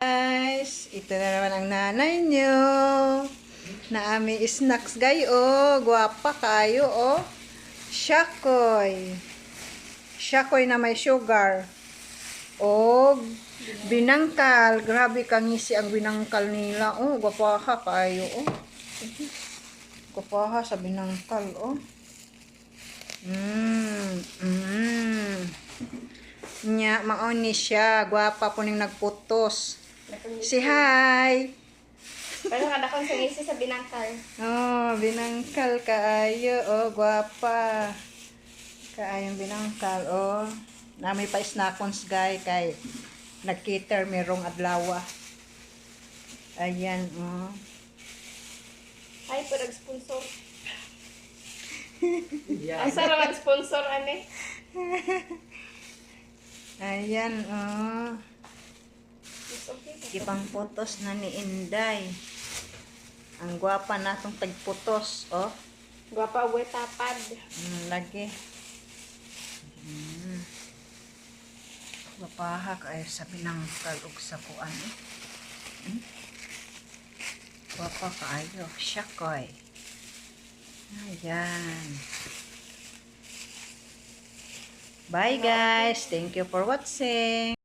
Guys, ito na naman ang nanay nyo. Naami snacks gayo. Guwapa kayo, oh. Shakoy. Shakoy na may sugar. O binangkal. Grabe kangisi ang binangkal nila. Oh, guwapa kayo, oh. Guwapa sa binangkal, oh. Nya, maoni siya. Guwapa po ning nagputos. Si hi. Pero kada kong sa ngisi sa binangkal. Oh, binangkal kaayo. Oh, guwapa. Kaayong binangkal. Oh, nami pa snackons guy kay nagkiter merong adlawa. Ayan, oh. Ay, po nag-sponsor. Ang sarap mag-sponsor, ane. Ayan, oh. Mas okay pa. Ipang putos na ni Inday. Ang gwapa natong tagputos, oh. Gwapa, uwe tapad. Lagi. Gwapahak ay sa binangkal ug sa kuan, eh. Gwapa kaayo, Shakoy. Ayan. Bye guys. Thank you for watching.